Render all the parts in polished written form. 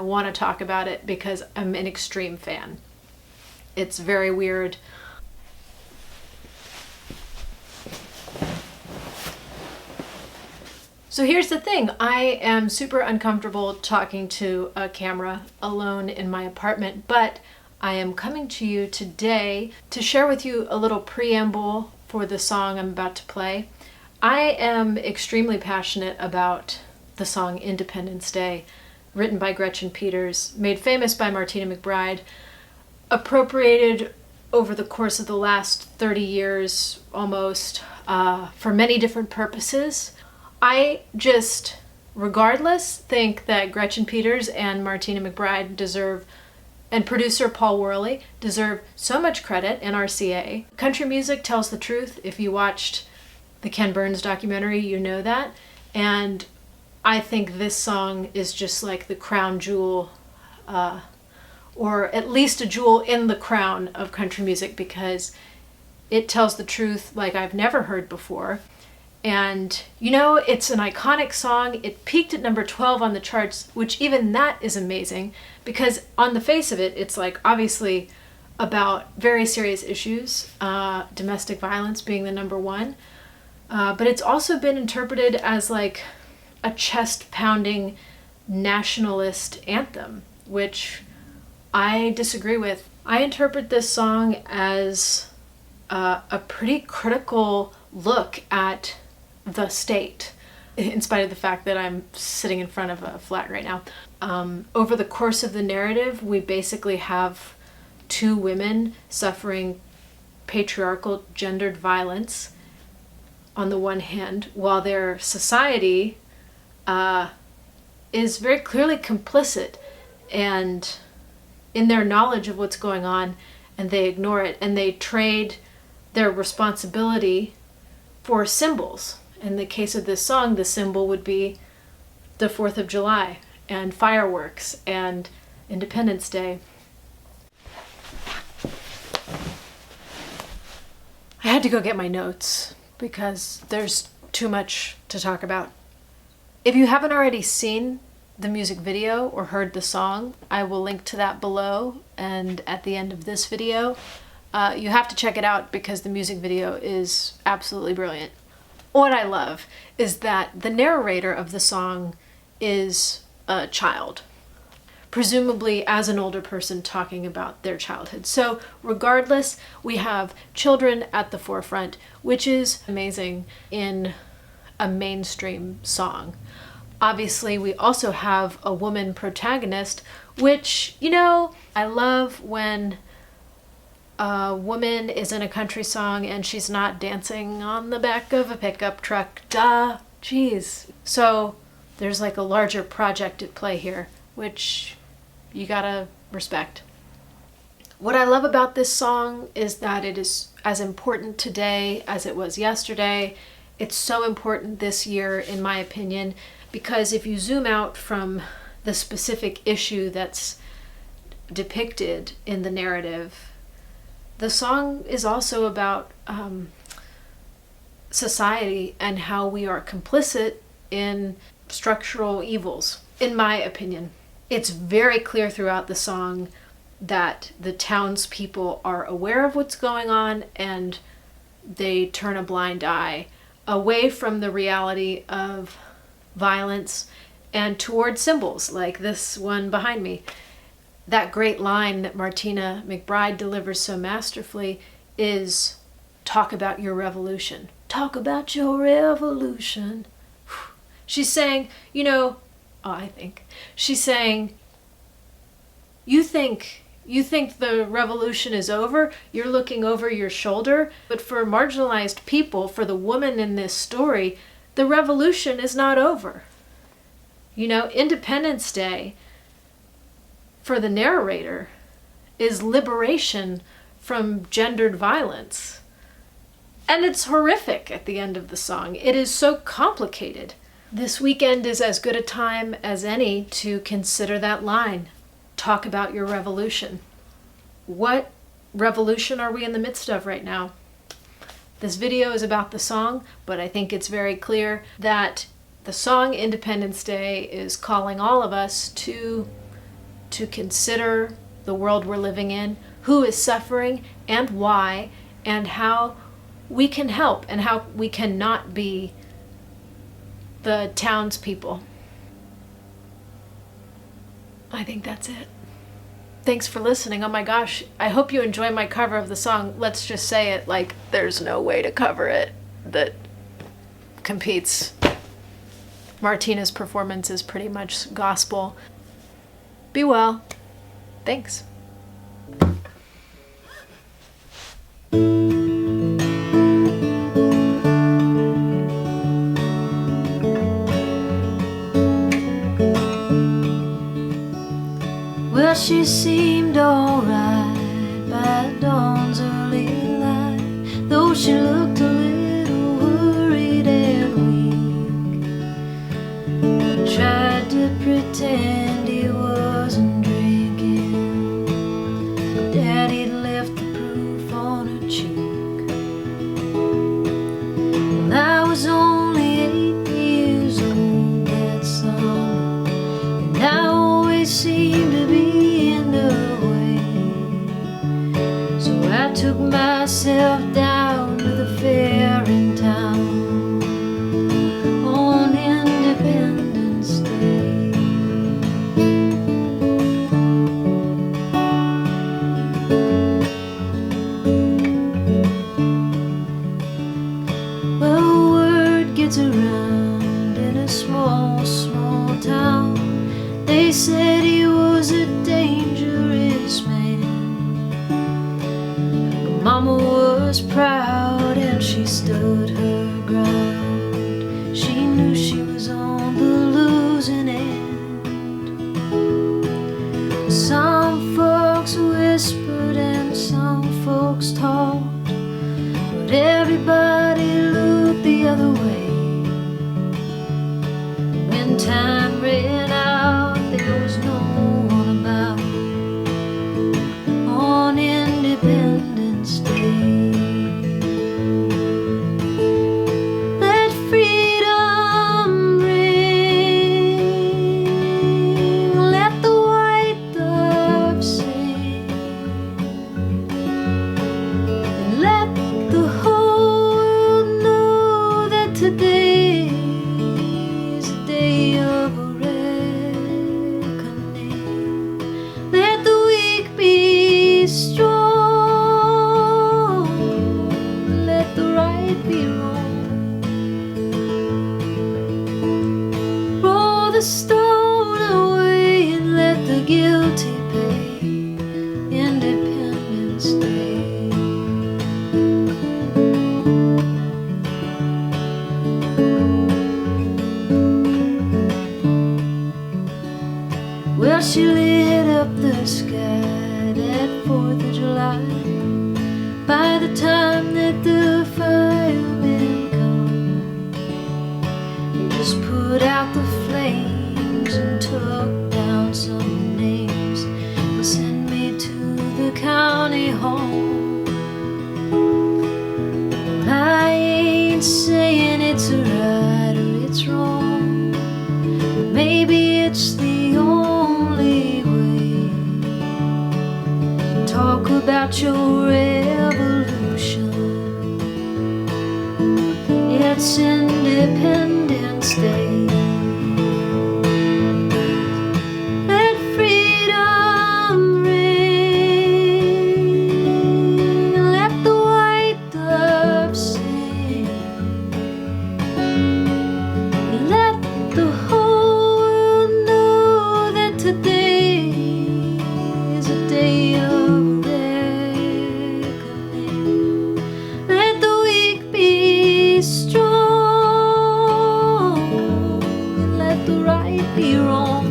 want to talk about it because I'm an extreme fan. It's very weird. So here's the thing, I am super uncomfortable talking to a camera alone in my apartment, but I am coming to you today to share with you a little preamble for the song I'm about to play. I am extremely passionate about the song Independence Day, written by Gretchen Peters, made famous by Martina McBride, appropriated over the course of the last 30 years almost for many different purposes. I just, regardless, think that Gretchen Peters and Martina McBride deserve, and producer Paul Worley deserve so much credit in RCA. Country music tells the truth. If you watched the Ken Burns documentary, you know that. And I think this song is just like the crown jewel, or at least a jewel in the crown of country music, because it tells the truth like I've never heard before. And you know, it's an iconic song. It peaked at number 12 on the charts, which even that is amazing because on the face of it, it's like obviously about very serious issues, domestic violence being the number one. But it's also been interpreted as like a chest-pounding nationalist anthem, which I disagree with. I interpret this song as a pretty critical look at the state, in spite of the fact that I'm sitting in front of a flat right now. Over the course of the narrative, we basically have two women suffering patriarchal gendered violence on the one hand, while their society is very clearly complicit and in their knowledge of what's going on, and they ignore it, and they trade their responsibility for symbols. In the case of this song, the symbol would be the 4th of July and fireworks and Independence Day. I had to go get my notes because there's too much to talk about. If you haven't already seen the music video or heard the song, I will link to that below and at the end of this video. You have to check it out because the music video is absolutely brilliant. What I love is that the narrator of the song is a child, presumably as an older person talking about their childhood. So regardless, we have children at the forefront, which is amazing in a mainstream song. Obviously, we also have a woman protagonist, which, you know, I love when a woman is in a country song and she's not dancing on the back of a pickup truck. Duh. Jeez. So there's like a larger project at play here, which you gotta respect. What I love about this song is that it is as important today as it was yesterday. It's so important this year, in my opinion, because if you zoom out from the specific issue that's depicted in the narrative, the song is also about society and how we are complicit in structural evils, in my opinion. It's very clear throughout the song that the townspeople are aware of what's going on and they turn a blind eye away from the reality of violence and toward symbols like this one behind me. That great line that Martina McBride delivers so masterfully is, "Talk about your revolution. Talk about your revolution." She's saying, you know, she's saying, you think the revolution is over, you're looking over your shoulder, but for marginalized people, for the woman in this story, the revolution is not over. You know, Independence Day, for the narrator, is liberation from gendered violence. And it's horrific at the end of the song. It is so complicated. This weekend is as good a time as any to consider that line. Talk about your revolution. What revolution are we in the midst of right now? This video is about the song, but I think it's very clear that the song Independence Day is calling all of us to to consider the world we're living in, who is suffering and why, and how we can help and how we cannot be the townspeople. I think that's it. Thanks for listening. Oh my gosh, I hope you enjoy my cover of the song. Let's just say it like there's no way to cover it that competes. Martina's performance is pretty much gospel. Be well. Thanks. Well, she seemed alright by dawn's early light, though she looked a little worried and weak. Tried to pretend he wasn't drinking, but Daddy'd left the proof on her cheek. Well, I was only 8 years old that summer, and I always seemed to be in the way. So I took myself down to the fair in town on Independence Day. Well, word gets around in a small, small town. They said he was a dangerous man. But Mama was proud and she stood her ground. She knew she was on the losing end. Some folks whispered and some folks talked, but everybody looked the other way. When time ran out, there was no one about on Independence Day. Let freedom ring, let the white dove sing, and let the whole world know that today is a day of reckoning. Let the weak be strong, let the right be wrong. Roll the stone away and let the guilty pay. Independence Day. Well, she lit up the sky that 4th of July. By the time that the firemen come, they just put out the flames and took down some names and sent me to the county home. I ain't saying it's right or it's wrong, but maybe it's the only way. Talk about your revolution. It's Independence Day. Let freedom ring, let the white dove sing, let the whole world know that today is a day of reckoning. Let the weak be strong, and let the right be wrong.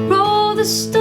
Roll the stone